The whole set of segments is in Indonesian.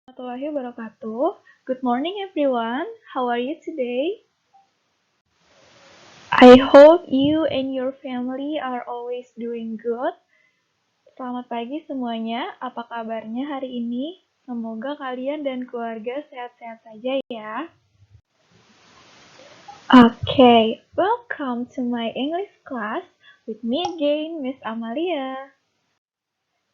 Warahmatullahi wabarakatuh. Good morning everyone. How are you today? I hope you and your family are always doing good. Selamat pagi semuanya. Apa kabarnya hari ini? Semoga kalian dan keluarga sehat-sehat saja ya. Okay, welcome to my English class with me again, Miss Amalia.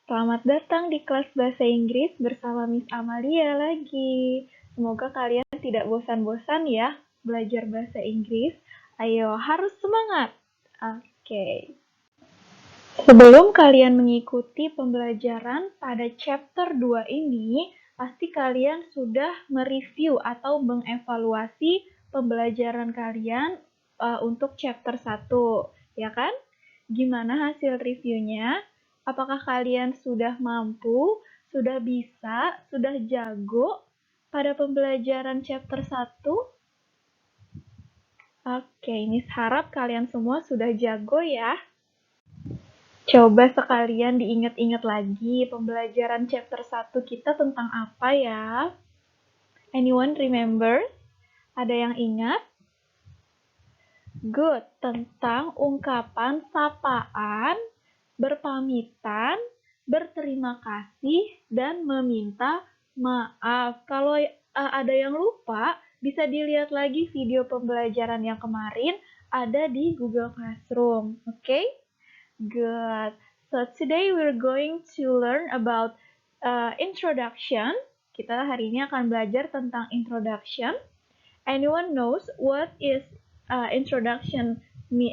Selamat datang di kelas bahasa Inggris bersama Miss Amalia lagi. Semoga kalian tidak bosan-bosan ya belajar bahasa Inggris. Ayo, harus semangat. Oke. Sebelum kalian mengikuti pembelajaran pada chapter 2 ini, pasti kalian sudah mereview atau mengevaluasi pembelajaran kalian untuk chapter 1, ya kan? Gimana hasil reviewnya? Apakah kalian sudah mampu, sudah bisa, sudah jago pada pembelajaran chapter 1? Oke, Miss harap kalian semua sudah jago ya. Coba sekalian diingat-ingat lagi pembelajaran chapter 1 kita tentang apa ya? Anyone remember? Ada yang ingat? Good, tentang ungkapan sapaan, berpamitan, berterima kasih, dan meminta maaf. Kalau ada yang lupa, bisa dilihat lagi video pembelajaran yang kemarin ada di Google Classroom. Okay? Good. So today we're going to learn about introduction. Kita hari ini akan belajar tentang introduction. Anyone knows what is introduction?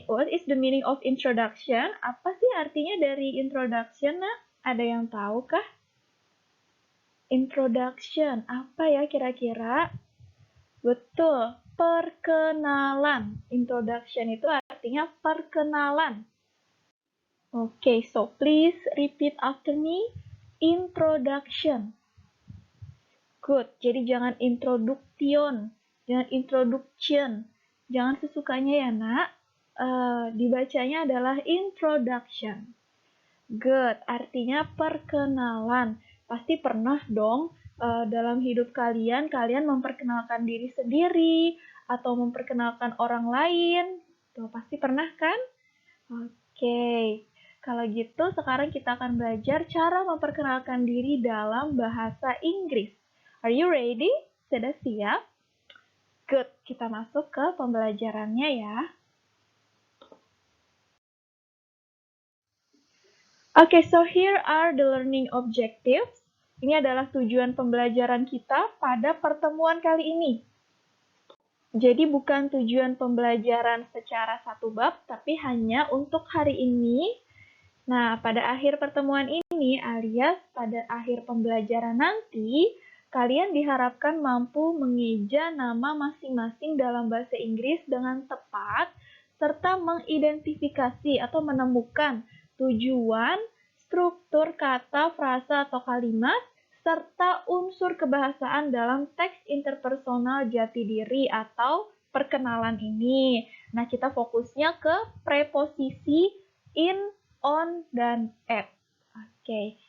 What is the meaning of introduction? Apa sih artinya dari introduction, Nak? Ada yang tahu kah? Introduction, apa ya kira-kira? Betul, perkenalan. Introduction itu artinya perkenalan. Okay, so please repeat after me. Introduction. Good, jadi jangan introduction, jangan introduction. Jangan sesukanya ya, Nak. Dibacanya adalah introduction. Good, artinya perkenalan. Pasti pernah dong dalam hidup kalian memperkenalkan diri sendiri atau memperkenalkan orang lain. Tuh, pasti pernah kan? Oke, kalau gitu sekarang kita akan belajar cara memperkenalkan diri dalam bahasa Inggris. Are you ready? Sudah siap? Good, kita masuk ke pembelajarannya ya. Okay, so here are the learning objectives. Ini adalah tujuan pembelajaran kita pada pertemuan kali ini. Jadi bukan tujuan pembelajaran secara satu bab, tapi hanya untuk hari ini. Nah, pada akhir pertemuan ini, alias pada akhir pembelajaran nanti, kalian diharapkan mampu mengeja nama masing-masing dalam bahasa Inggris dengan tepat, serta mengidentifikasi atau menemukan tujuan, struktur kata, frasa, atau kalimat, serta unsur kebahasaan dalam teks interpersonal jati diri atau perkenalan ini. Nah, kita fokusnya ke preposisi in, on, dan at. Oke.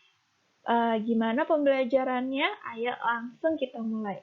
Gimana pembelajarannya? Ayo langsung kita mulai.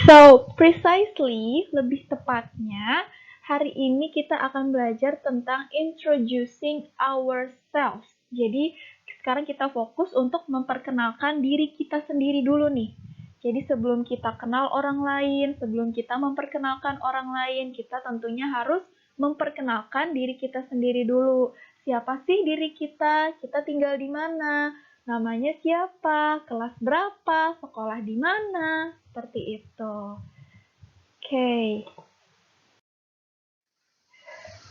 So, precisely, lebih tepatnya, hari ini kita akan belajar tentang introducing ourselves. Jadi, sekarang kita fokus untuk memperkenalkan diri kita sendiri dulu nih. Jadi, sebelum kita kenal orang lain, sebelum kita memperkenalkan orang lain, kita tentunya harus memperkenalkan diri kita sendiri dulu. Siapa sih diri kita? Kita tinggal di mana? Namanya siapa? Kelas berapa? Sekolah di mana? Seperti itu.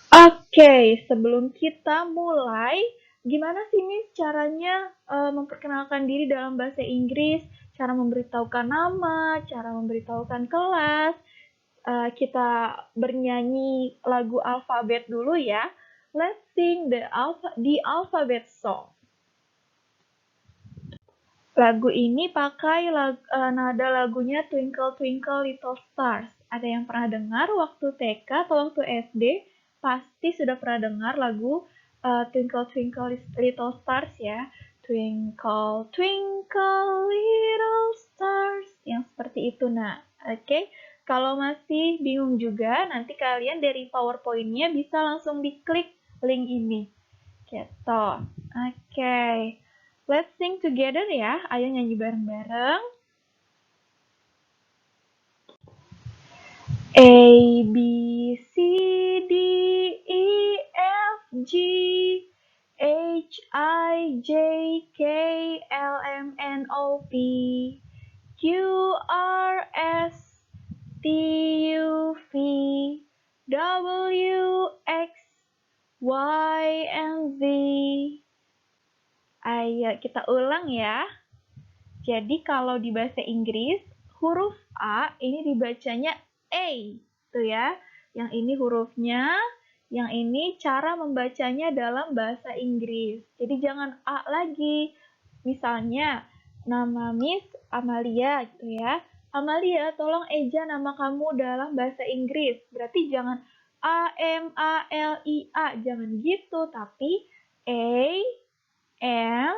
Oke, sebelum kita mulai, gimana sih nih caranya memperkenalkan diri dalam bahasa Inggris? Cara memberitahukan nama, cara memberitahukan kelas. Kita bernyanyi lagu alfabet dulu ya. Let's sing the alphabet song. Lagu ini pakai nada lagunya Twinkle Twinkle Little Stars. Ada yang pernah dengar waktu TK atau waktu SD? Pasti sudah pernah dengar lagu Twinkle Twinkle Little Stars ya. Twinkle Twinkle twinkle little stars. Yang seperti itu, nah. Oke, kalau masih bingung juga, nanti kalian dari PowerPoint-nya bisa langsung diklik link ini. Gitu. Oke. Let's sing together ya. Ayo nyanyi bareng-bareng. A, B, C, D, E, F, G, H, I, J, K, L, M, N, O, P, Q, R, S, T, U, V, W, X, Y, and Z. Ayo kita ulang ya. Jadi kalau di bahasa Inggris, huruf A ini dibacanya A, tuh ya. Yang ini hurufnya, yang ini cara membacanya dalam bahasa Inggris. Jadi jangan A lagi. Misalnya, nama Miss Amalia gitu ya. Amalia, tolong eja nama kamu dalam bahasa Inggris. Berarti jangan A, M, A, L, I, A. Jangan gitu, tapi A, M,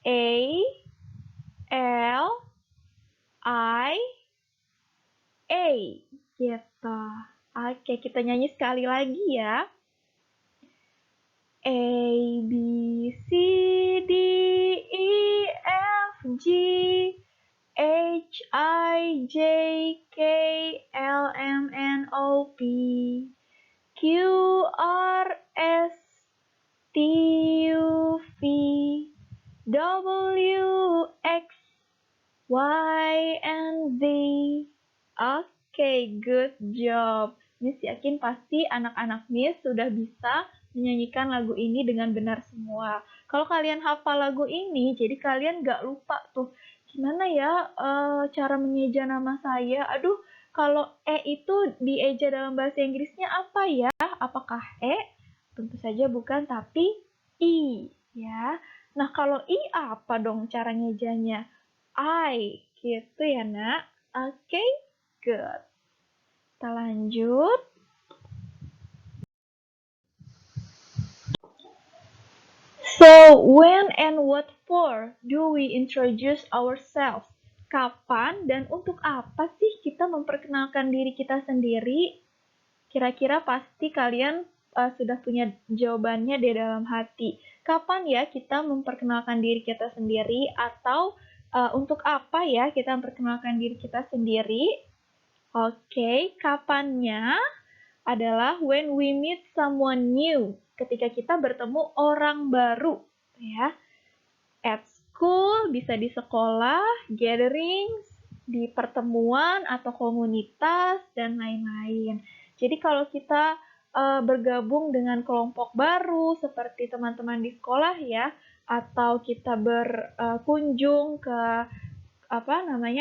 A, L, I, A. Gitu. Oke, kita nyanyi sekali lagi ya. A, B, C, D, E, F, G, H, I, J, K, L, M, N, O, P, Q, R, S, T, U, V, W, X, Y, and Z. Oke, good job. Miss yakin pasti anak-anak Miss sudah bisa menyanyikan lagu ini dengan benar semua. Kalau kalian hafal lagu ini, jadi kalian gak lupa tuh, gimana ya cara mengeja nama saya? Aduh, kalau E itu dieja dalam bahasa Inggrisnya apa ya? Apakah E? Tentu saja bukan, tapi I. Ya. Nah, kalau I apa dong cara ngejanya? I, gitu ya nak. Oke, good. Kita lanjut. So, when and what for do we introduce ourselves? Kapan dan untuk apa sih kita memperkenalkan diri kita sendiri? Kira-kira pasti kalian sudah punya jawabannya di dalam hati. Kapan ya kita memperkenalkan diri kita sendiri atau untuk apa ya kita memperkenalkan diri kita sendiri? Oke, kapannya adalah when we meet someone new. Ketika kita bertemu orang baru, ya. At school, bisa di sekolah, gatherings, di pertemuan atau komunitas, dan lain-lain. Jadi kalau kita bergabung dengan kelompok baru, seperti teman-teman di sekolah ya, atau kita berkunjung ke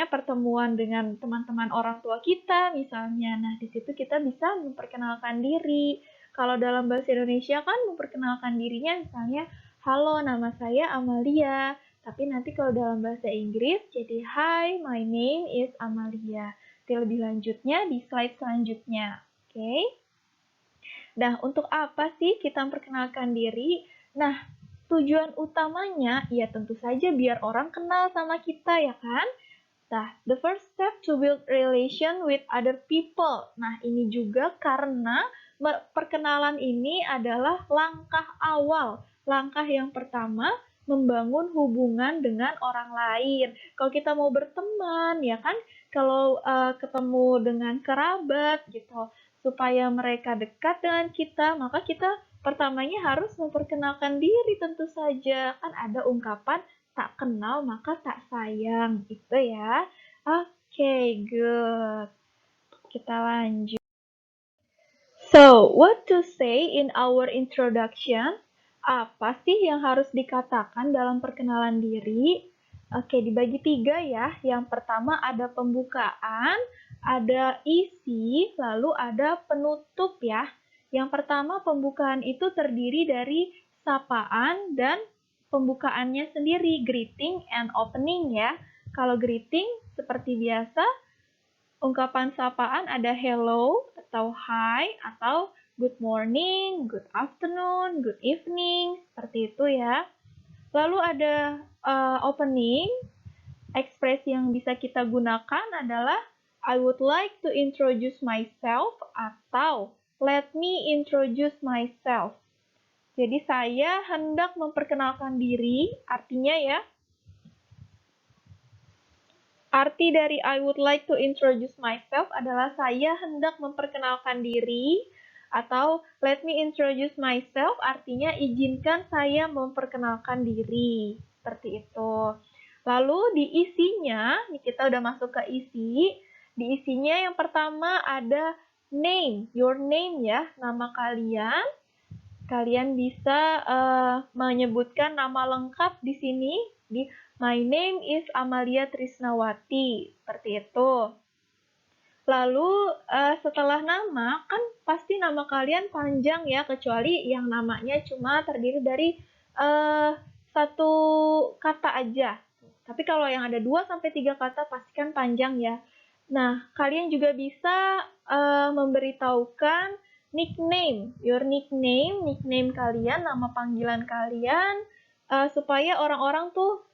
pertemuan dengan teman-teman orang tua kita misalnya. Nah, di situ kita bisa memperkenalkan diri. Kalau dalam bahasa Indonesia kan memperkenalkan dirinya misalnya, halo nama saya Amalia. Tapi nanti kalau dalam bahasa Inggris jadi hi, my name is Amalia. Nanti lebih lanjutnya di slide selanjutnya. Oke. Nah, untuk apa sih kita memperkenalkan diri? Nah, tujuan utamanya ya tentu saja biar orang kenal sama kita ya kan? Nah, the first step to build relation with other people. Nah, ini juga karena perkenalan ini adalah langkah awal. Langkah yang pertama, membangun hubungan dengan orang lain. Kalau kita mau berteman, ya kan? Kalau ketemu dengan kerabat gitu, supaya mereka dekat dengan kita, maka kita pertamanya harus memperkenalkan diri tentu saja. Kan ada ungkapan, tak kenal maka tak sayang, itu ya. Oke, good. Kita lanjut. So, what to say in our introduction? Apa sih yang harus dikatakan dalam perkenalan diri? Oke, dibagi 3 ya. Yang pertama ada pembukaan, ada isi, lalu ada penutup ya. Yang pertama pembukaan itu terdiri dari sapaan dan pembukaannya sendiri, greeting and opening ya. Kalau greeting seperti biasa, ungkapan sapaan ada hello atau hi atau good morning, good afternoon, good evening, seperti itu ya. Lalu ada opening, ekspresi yang bisa kita gunakan adalah I would like to introduce myself atau let me introduce myself. Jadi saya hendak memperkenalkan diri, artinya ya, arti dari I would like to introduce myself adalah saya hendak memperkenalkan diri, atau let me introduce myself artinya izinkan saya memperkenalkan diri. Seperti itu. Lalu di isinya, kita udah masuk ke isi. Di isinya yang pertama ada name, your name ya, nama kalian. Kalian bisa menyebutkan nama lengkap di sini. Di My name is Amalia Trisnawati. Seperti itu. Lalu setelah nama, kan pasti nama kalian panjang ya, kecuali yang namanya cuma terdiri dari satu kata aja. Tapi kalau yang ada 2-3 kata pastikan panjang ya. Nah, kalian juga bisa memberitahukan nickname, your nickname kalian, nama panggilan kalian, supaya orang-orang tuh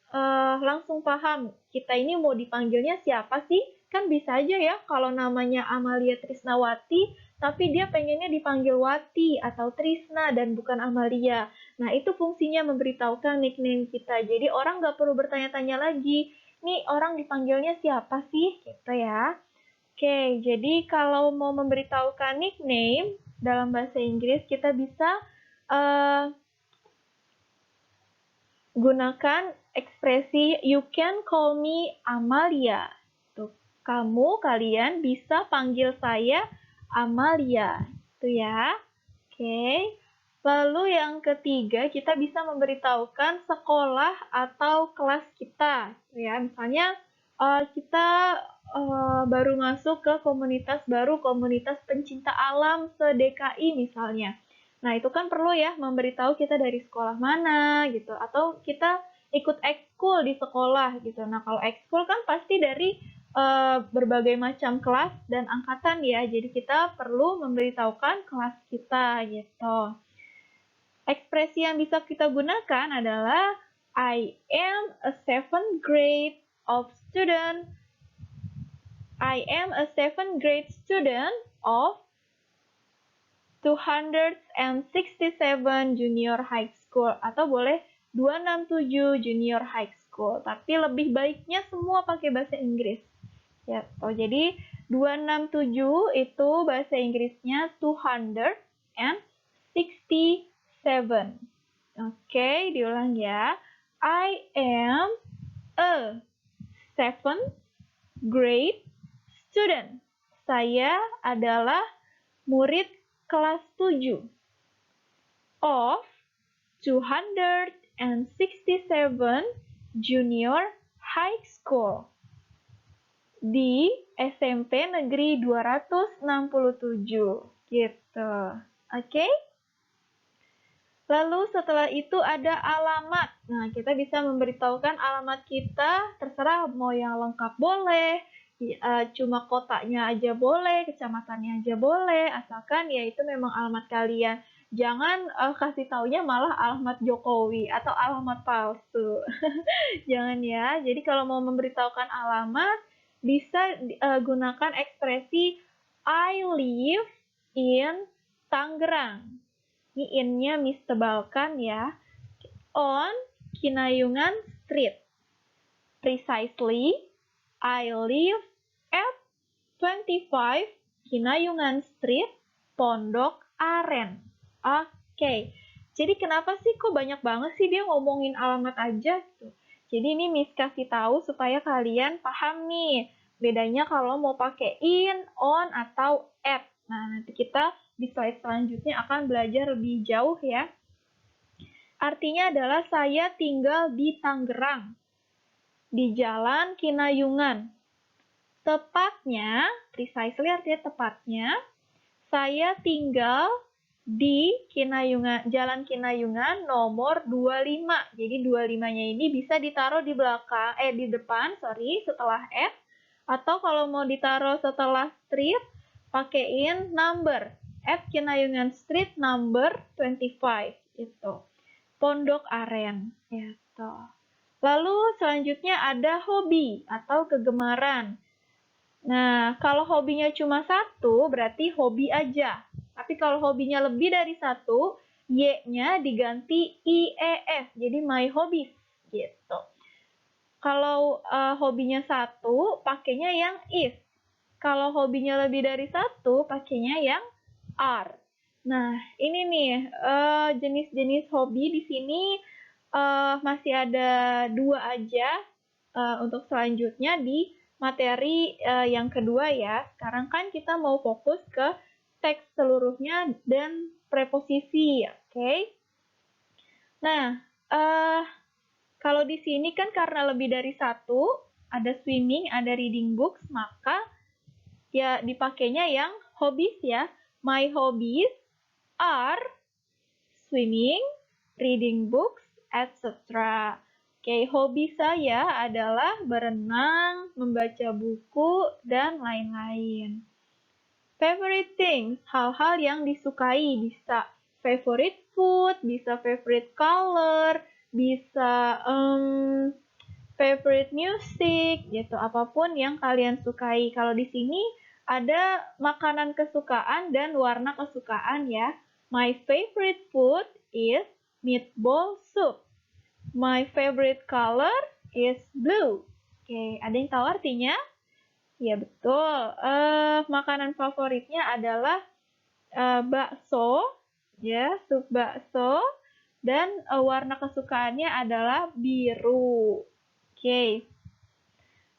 langsung paham, kita ini mau dipanggilnya siapa sih? Kan bisa aja ya, kalau namanya Amalia Trisnawati, tapi dia pengennya dipanggil Wati atau Trisna dan bukan Amalia. Nah, itu fungsinya memberitahukan nickname kita. Jadi orang nggak perlu bertanya-tanya lagi, nih orang dipanggilnya siapa sih? Gitu ya. Oke, jadi kalau mau memberitahukan nickname dalam bahasa Inggris, kita bisa gunakan ekspresi you can call me Amalia. Tuh, kalian bisa panggil saya Amalia. Itu ya. Oke. Lalu yang ketiga, kita bisa memberitahukan sekolah atau kelas kita. Ya, misalnya kita baru masuk ke komunitas baru, komunitas pencinta alam se-DKI misalnya. Nah, itu kan perlu ya memberitahu kita dari sekolah mana gitu, atau kita ikut ekskul di sekolah gitu. Nah, kalau ekskul kan pasti dari berbagai macam kelas dan angkatan ya, jadi kita perlu memberitahukan kelas kita gitu. Ekspresi yang bisa kita gunakan adalah I am a 7th grade of student. I am a 7th grade student of 267 junior high school, atau boleh 267 junior high school, tapi lebih baiknya semua pakai bahasa Inggris. Ya, jadi 267 itu bahasa Inggrisnya 267. Oke, diulang ya. I am a 7th grade student. Saya adalah murid kelas 7 of 267 junior high school di SMP Negeri 267 gitu. Oke? Lalu setelah itu ada alamat. Nah, kita bisa memberitahukan alamat kita, terserah mau yang lengkap boleh, cuma kotaknya aja boleh, kecamatannya aja boleh, asalkan ya itu memang alamat kalian. Jangan kasih taunya malah alamat Jokowi atau alamat palsu. Jangan ya. Jadi kalau mau memberitahukan alamat, bisa gunakan ekspresi I live in Tangerang. Ini in-nya mistebalkan ya. On Kinayungan Street. Precisely, I live at 25 Kinayungan Street, Pondok Aren. Oke. Jadi kenapa sih kok banyak banget sih dia ngomongin alamat aja gitu. Jadi ini Miss kasih tahu supaya kalian paham nih. Bedanya kalau mau pakai in, on, atau at. Nah, nanti kita di slide selanjutnya akan belajar lebih jauh ya. Artinya adalah saya tinggal di Tangerang, di Jalan Kinayungan. Tepatnya, precisely artinya tepatnya, saya tinggal di Kinayungan, Jalan Kinayungan nomor 25. Jadi 25-nya ini bisa ditaruh di belakang, di depan, setelah F. Atau kalau mau ditaruh setelah street, pakaiin number. At Kinayungan Street number 25 itu. Pondok Aren gitu. Lalu selanjutnya ada hobi atau kegemaran. Nah, kalau hobinya cuma satu, berarti hobi aja. Tapi kalau hobinya lebih dari satu, Y-nya diganti IES, jadi my hobbies, gitu. Kalau hobinya satu, pakainya yang is. Kalau hobinya lebih dari satu, pakainya yang are. Nah, ini nih jenis-jenis hobi di sini masih ada 2 aja untuk selanjutnya di materi yang kedua ya. Sekarang kan kita mau fokus ke teks seluruhnya dan preposisi, oke? Nah, kalau di sini kan karena lebih dari satu, ada swimming, ada reading books, maka ya dipakainya yang hobbies ya. My hobbies are swimming, reading books, etc. Oke, hobi saya adalah berenang, membaca buku, dan lain-lain. Favorite things, hal-hal yang disukai, bisa favorite food, bisa favorite color, bisa favorite music, gitu. Apapun yang kalian sukai. Kalau di sini ada makanan kesukaan dan warna kesukaan ya. My favorite food is meatball soup. My favorite color is blue. Oke, ada yang tahu artinya? Ya betul. Makanan favoritnya adalah bakso, ya, sup bakso. Dan warna kesukaannya adalah biru. Oke.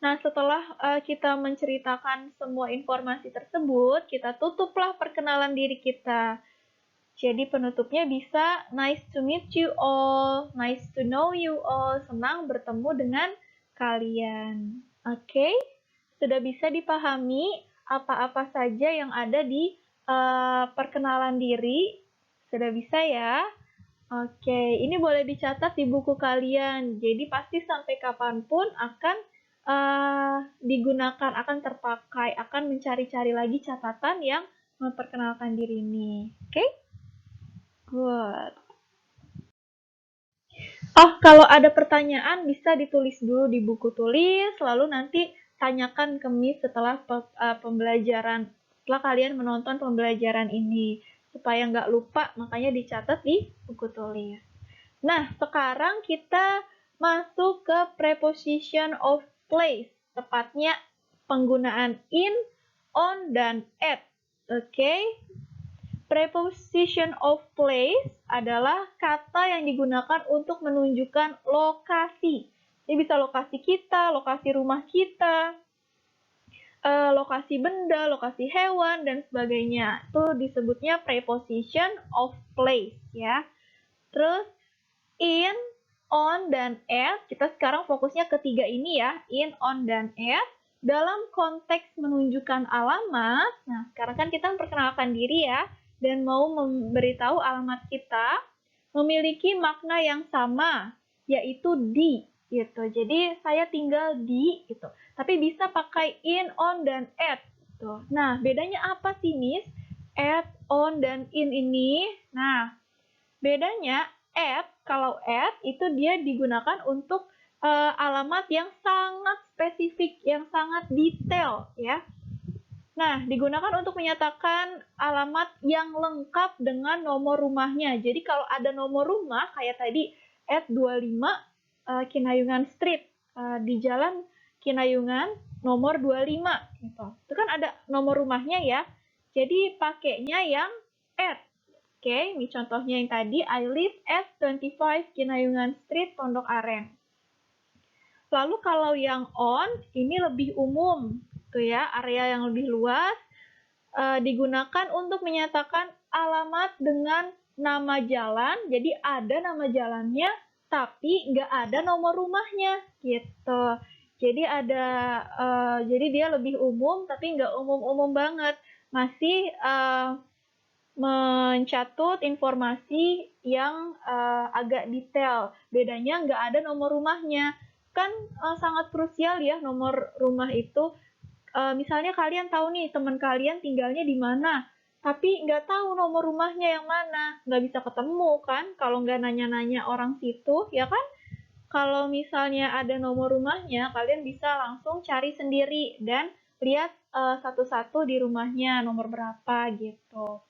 Nah, setelah kita menceritakan semua informasi tersebut, kita tutuplah perkenalan diri kita. Jadi penutupnya bisa nice to meet you all, nice to know you all, senang bertemu dengan kalian. Oke, sudah bisa dipahami apa-apa saja yang ada di perkenalan diri? Sudah bisa ya? Oke, ini boleh dicatat di buku kalian. Jadi pasti sampai kapanpun akan digunakan, akan terpakai, akan mencari-cari lagi catatan yang memperkenalkan diri ini. Oke? Good. Oh, kalau ada pertanyaan bisa ditulis dulu di buku tulis, lalu nanti tanyakan ke Miss setelah pembelajaran, setelah kalian menonton pembelajaran ini. Supaya nggak lupa, makanya dicatat di buku tulis. Nah, sekarang kita masuk ke preposition of place, tepatnya penggunaan in, on, dan at. Oke? Preposition of place adalah kata yang digunakan untuk menunjukkan lokasi. Ini bisa lokasi kita, lokasi rumah kita, lokasi benda, lokasi hewan, dan sebagainya. Itu disebutnya preposition of place, ya. Terus, in, on, dan at. Kita sekarang fokusnya ketiga ini ya, in, on, dan at. Dalam konteks menunjukkan alamat, nah sekarang kan kita memperkenalkan diri ya, dan mau memberitahu alamat kita, memiliki makna yang sama, yaitu di, gitu. Jadi saya tinggal di, gitu. Tapi bisa pakai in, on, dan at. Gitu. Nah, bedanya apa sih, Miss? At, on, dan in ini. Nah, bedanya kalau at itu dia digunakan untuk alamat yang sangat spesifik, yang sangat detail ya. Nah, digunakan untuk menyatakan alamat yang lengkap dengan nomor rumahnya. Jadi kalau ada nomor rumah kayak tadi at 25 Kinayungan Street di Jalan Kinayungan nomor 25 gitu. Itu kan ada nomor rumahnya ya. Jadi pakainya yang at. Oke, ini contohnya yang tadi, I live at 25 Kinayungan Street, Pondok Aren. Lalu kalau yang on, ini lebih umum, tuh ya, area yang lebih luas, digunakan untuk menyatakan alamat dengan nama jalan, jadi ada nama jalannya, tapi nggak ada nomor rumahnya, gitu. Jadi jadi dia lebih umum, tapi nggak umum-umum banget, masih mencatut informasi yang agak detail. Bedanya nggak ada nomor rumahnya. Kan sangat krusial ya nomor rumah itu. Misalnya kalian tahu nih teman kalian tinggalnya di mana, tapi nggak tahu nomor rumahnya yang mana. Nggak bisa ketemu kan kalau nggak nanya-nanya orang situ, ya kan? Kalau misalnya ada nomor rumahnya, kalian bisa langsung cari sendiri dan lihat satu-satu di rumahnya nomor berapa gitu.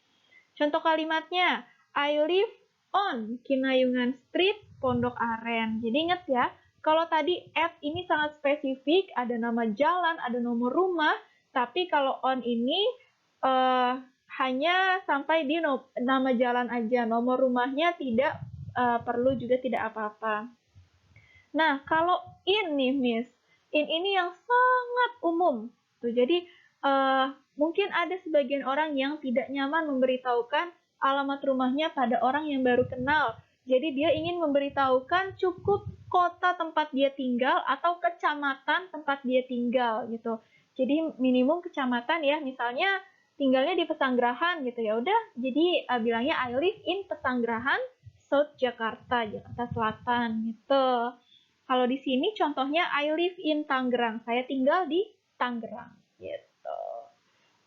Contoh kalimatnya, I live on Kinayungan Street, Pondok Aren. Jadi ingat ya, kalau tadi at ini sangat spesifik, ada nama jalan, ada nomor rumah, tapi kalau on ini hanya sampai di nama jalan aja, nomor rumahnya tidak perlu juga tidak apa-apa. Nah, kalau in nih, Miss, in ini yang sangat umum. Tuh, jadi mungkin ada sebagian orang yang tidak nyaman memberitahukan alamat rumahnya pada orang yang baru kenal. Jadi dia ingin memberitahukan cukup kota tempat dia tinggal atau kecamatan tempat dia tinggal gitu. Jadi minimum kecamatan ya, misalnya tinggalnya di Pesanggerahan gitu ya. Udah, jadi bilangnya I live in Pesanggerahan, South Jakarta, Jakarta Selatan gitu. Kalau di sini contohnya I live in Tangerang. Saya tinggal di Tangerang gitu.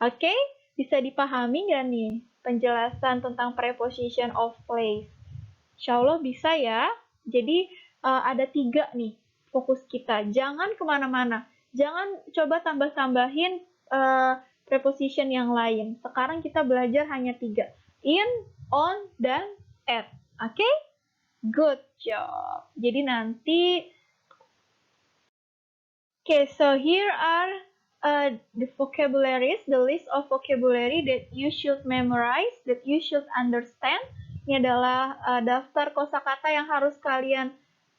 Oke, bisa dipahami nggak nih penjelasan tentang preposition of place? Insya Allah bisa ya. Jadi ada 3 nih fokus kita. Jangan kemana-mana. Jangan coba tambah-tambahin preposition yang lain. Sekarang kita belajar hanya 3. In, on, dan at. Oke? Good job. Jadi nanti okay, so here are the vocabularies, the list of vocabulary that you should memorize, that you should understand. Ini adalah daftar kosakata yang harus kalian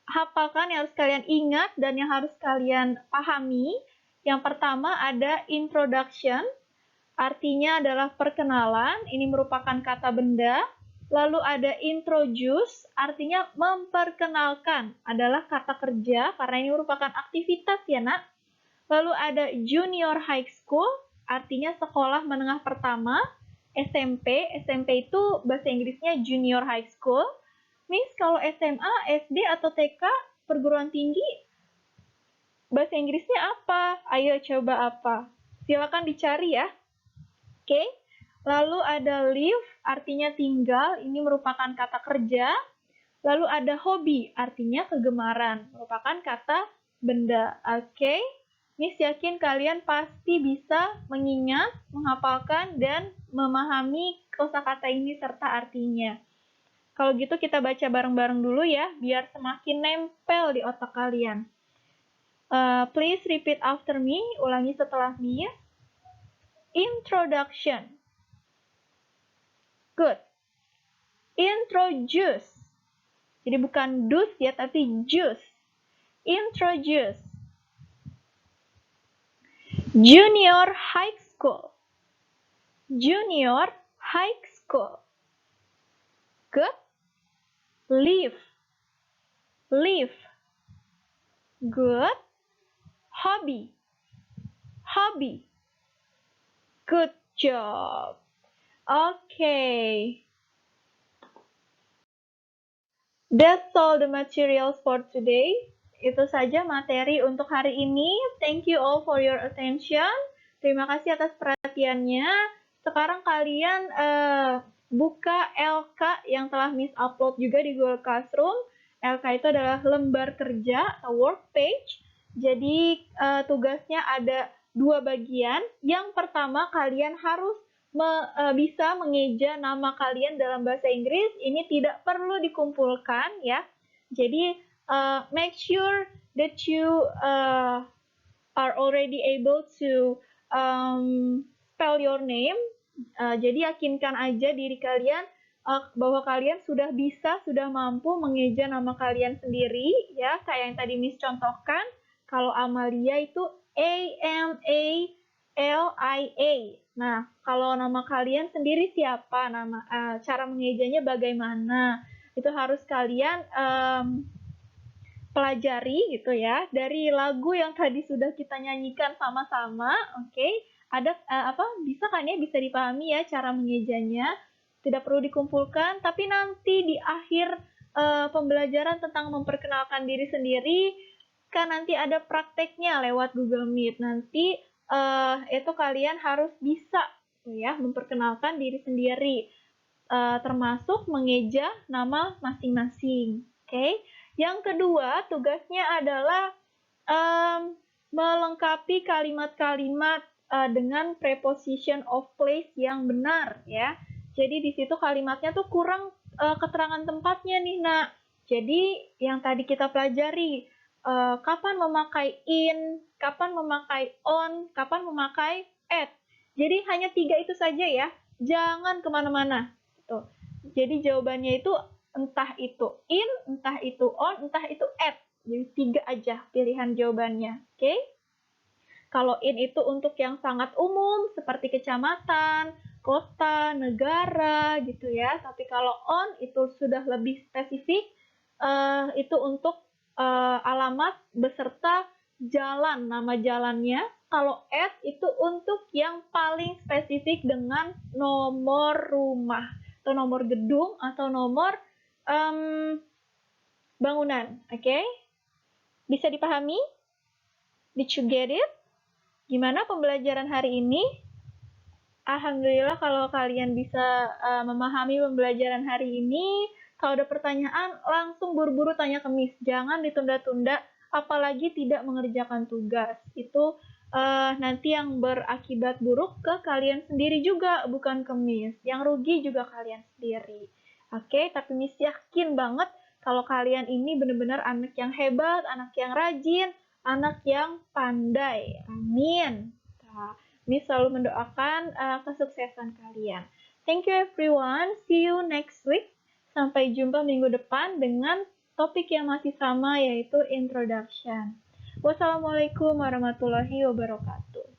hafalkan, yang harus kalian ingat, dan yang harus kalian pahami. Yang pertama ada introduction, artinya adalah perkenalan. Ini merupakan kata benda. Lalu ada introduce, artinya memperkenalkan, adalah kata kerja, karena ini merupakan aktivitas ya nak. Lalu ada junior high school, artinya sekolah menengah pertama. SMP, SMP itu bahasa Inggrisnya junior high school. Miss, kalau SMA, SD, atau TK, perguruan tinggi, bahasa Inggrisnya apa? Ayo coba apa? Silakan dicari ya. Oke. Lalu ada live, artinya tinggal, ini merupakan kata kerja. Lalu ada hobi, artinya kegemaran, merupakan kata benda. Oke. Miss yakin kalian pasti bisa mengingat, menghafalkan, dan memahami kosakata ini serta artinya. Kalau gitu kita baca bareng-bareng dulu ya, biar semakin nempel di otak kalian. Please repeat after me, ulangi setelah Miss. Introduction. Good. Introduce. Jadi bukan dus ya, tapi juice. Introduce. Junior high school. Junior high school. Good. Leave. Leave. Good. Hobby. Hobby. Good job. Okay. That's all the materials for today. Itu saja materi untuk hari ini. Thank you all for your attention. Terima kasih atas perhatiannya. Sekarang kalian buka LK yang telah Miss upload juga di Google Classroom. LK itu adalah lembar kerja atau work page. Jadi tugasnya ada 2 bagian. Yang pertama kalian harus bisa mengeja nama kalian dalam bahasa Inggris. Ini tidak perlu dikumpulkan ya. Jadi make sure that you are already able to spell your name. Jadi yakinkan aja diri kalian bahwa kalian sudah bisa, sudah mampu mengeja nama kalian sendiri ya. Kayak yang tadi Miss contohkan. Kalau Amalia itu A-M-A-L-I-A. Nah, kalau nama kalian sendiri siapa? Cara mengejanya bagaimana? Itu harus kalian pelajari gitu ya. Dari lagu yang tadi sudah kita nyanyikan sama-sama, oke? Ada bisa kan ya, bisa dipahami ya cara mengejanya. Tidak perlu dikumpulkan, tapi nanti di akhir pembelajaran tentang memperkenalkan diri sendiri, kan nanti ada prakteknya lewat Google Meet. Nanti itu kalian harus bisa ya memperkenalkan diri sendiri, termasuk mengeja nama masing-masing. Oke? Yang kedua, tugasnya adalah melengkapi kalimat-kalimat dengan preposition of place yang benar ya. Jadi di situ kalimatnya tuh kurang keterangan tempatnya nih, Nak. Jadi yang tadi kita pelajari, kapan memakai in, kapan memakai on, kapan memakai at. Jadi hanya 3 itu saja ya, jangan kemana-mana. Gitu. Jadi jawabannya itu entah itu in, entah itu on, entah itu at. Jadi 3 aja pilihan jawabannya. Oke? Kalau in itu untuk yang sangat umum seperti kecamatan, kota, negara gitu ya. Tapi kalau on itu sudah lebih spesifik, itu untuk alamat beserta jalan, nama jalannya. Kalau at itu untuk yang paling spesifik dengan nomor rumah atau nomor gedung atau nomor bangunan. Oke? Bisa dipahami? Did you get it? Gimana pembelajaran hari ini? Alhamdulillah kalau kalian bisa memahami pembelajaran hari ini. Kalau ada pertanyaan, langsung buru-buru tanya ke Miss. Jangan ditunda-tunda, apalagi tidak mengerjakan tugas. Itu nanti yang berakibat buruk ke kalian sendiri juga, bukan ke Miss. Yang rugi juga kalian sendiri. Oke, tapi Miss yakin banget kalau kalian ini benar-benar anak yang hebat, anak yang rajin, anak yang pandai. Amin. Nah, Miss selalu mendoakan kesuksesan kalian. Thank you everyone. See you next week. Sampai jumpa minggu depan dengan topik yang masih sama yaitu introduction. Wassalamualaikum warahmatullahi wabarakatuh.